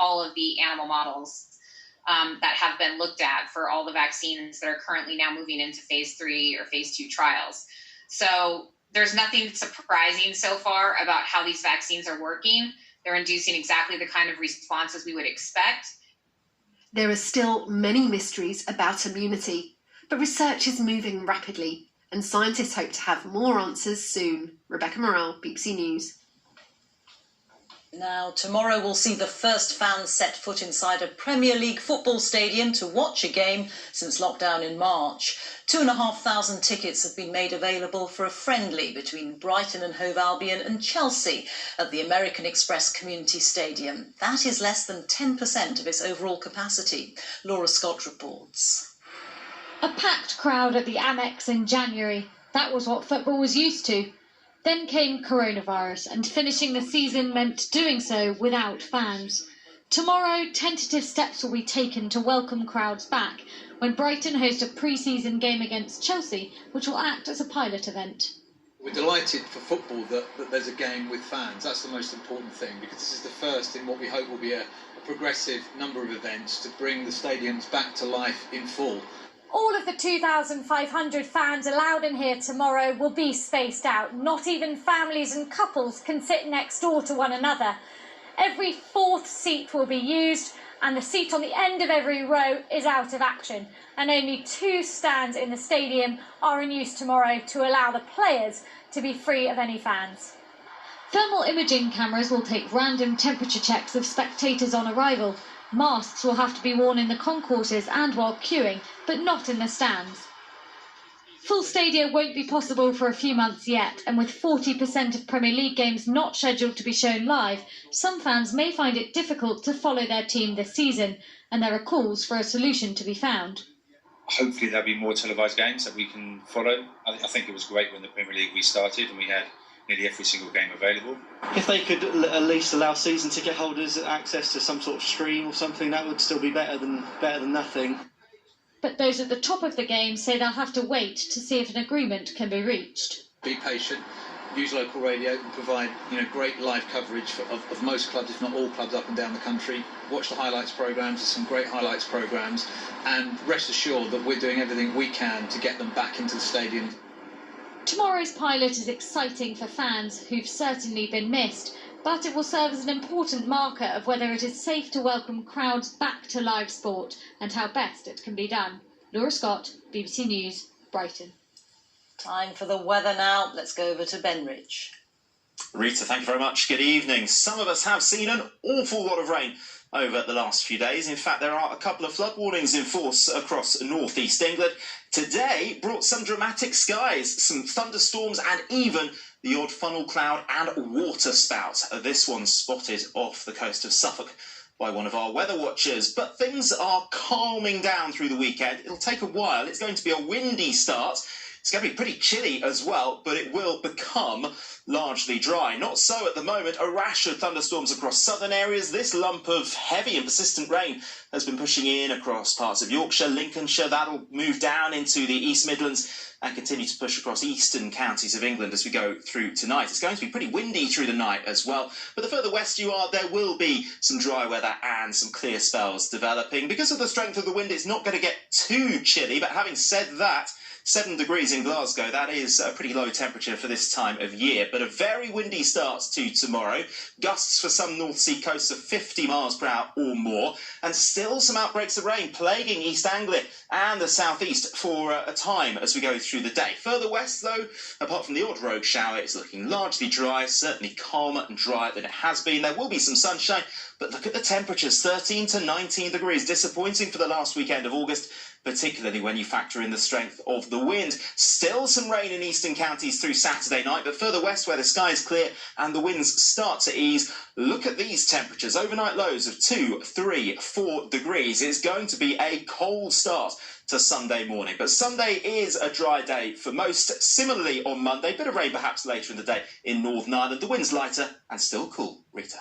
all of the animal models that have been looked at for all the vaccines that are currently now moving into phase 3 or phase 2 trials. So there's nothing surprising so far about how these vaccines are working. They're inducing exactly the kind of responses we would expect. There are still many mysteries about immunity, but research is moving rapidly and scientists hope to have more answers soon. Rebecca Morrell, BBC News. Now, tomorrow we'll see the first fans set foot inside a Premier League football stadium to watch a game since lockdown in March. 2,500 tickets have been made available for a friendly between Brighton and Hove Albion and Chelsea at the American Express Community Stadium. That is less than 10% of its overall capacity. Laura Scott reports. A packed crowd at the Amex in January. That was what football was used to. Then came coronavirus, and finishing the season meant doing so without fans. Tomorrow, tentative steps will be taken to welcome crowds back when Brighton host a pre-season game against Chelsea, which will act as a pilot event. We're delighted for football that there's a game with fans. That's the most important thing, because this is the first in what we hope will be a progressive number of events to bring the stadiums back to life in full. All of the 2,500 fans allowed in here tomorrow will be spaced out. Not even families and couples can sit next door to one another. Every fourth seat will be used, and the seat on the end of every row is out of action. And only 2 stands in the stadium are in use tomorrow to allow the players to be free of any fans. Thermal imaging cameras will take random temperature checks of spectators on arrival. Masks will have to be worn in the concourses and while queuing, but not in the stands. Full stadia won't be possible for a few months yet, and with 40% of Premier League games not scheduled to be shown live, some fans may find it difficult to follow their team this season, and there are calls for a solution to be found. Hopefully there'll be more televised games that we can follow. I think it was great when the Premier League restarted and we had nearly every single game available. If they could at least allow season ticket holders access to some sort of stream or something, that would still be better than nothing. But those at the top of the game say they'll have to wait to see if an agreement can be reached. Be patient, use local radio and provide great live coverage of most clubs, if not all clubs up and down the country. Watch the highlights programmes, there's some great highlights programmes, and rest assured that we're doing everything we can to get them back into the stadium. Tomorrow's pilot is exciting for fans who've certainly been missed, but it will serve as an important marker of whether it is safe to welcome crowds back to live sport and how best it can be done. Laura Scott, BBC News, Brighton. Time for the weather now. Let's go over to Ben Rich. Rita, thank you very much. Good evening. Some of us have seen an awful lot of rain over the last few days. In fact, there are a couple of flood warnings in force across northeast England. Today brought some dramatic skies, some thunderstorms and even the odd funnel cloud and water spout. This one spotted off the coast of Suffolk by one of our weather watchers. But things are calming down through the weekend. It'll take a while. It's going to be a windy start. It's going to be pretty chilly as well, but it will become largely dry. Not so at the moment. A rash of thunderstorms across southern areas. This lump of heavy and persistent rain has been pushing in across parts of Yorkshire, Lincolnshire. That'll move down into the East Midlands and continue to push across eastern counties of England as we go through tonight. It's going to be pretty windy through the night as well. But the further west you are, there will be some dry weather and some clear spells developing. Because of the strength of the wind, it's not going to get too chilly. But having said that, 7 degrees in Glasgow, that is a pretty low temperature for this time of year, but a very windy start to tomorrow. Gusts for some North Sea coasts of 50 miles per hour or more, and still some outbreaks of rain plaguing East Anglia and the southeast for a time as we go through the day. Further west, though, apart from the odd rogue shower, it's looking largely dry, certainly calmer and drier than it has been. There will be some sunshine, but look at the temperatures, 13 to 19 degrees. Disappointing for the last weekend of August, particularly when you factor in the strength of the wind. Still some rain in eastern counties through Saturday night, but further west where the sky is clear and the winds start to ease, look at these temperatures. Overnight lows of 2, 3, 4 degrees. It's going to be a cold start to Sunday morning, but Sunday is a dry day for most. Similarly on Monday, bit of rain perhaps later in the day in Northern Ireland. The wind's lighter and still cool. Rita.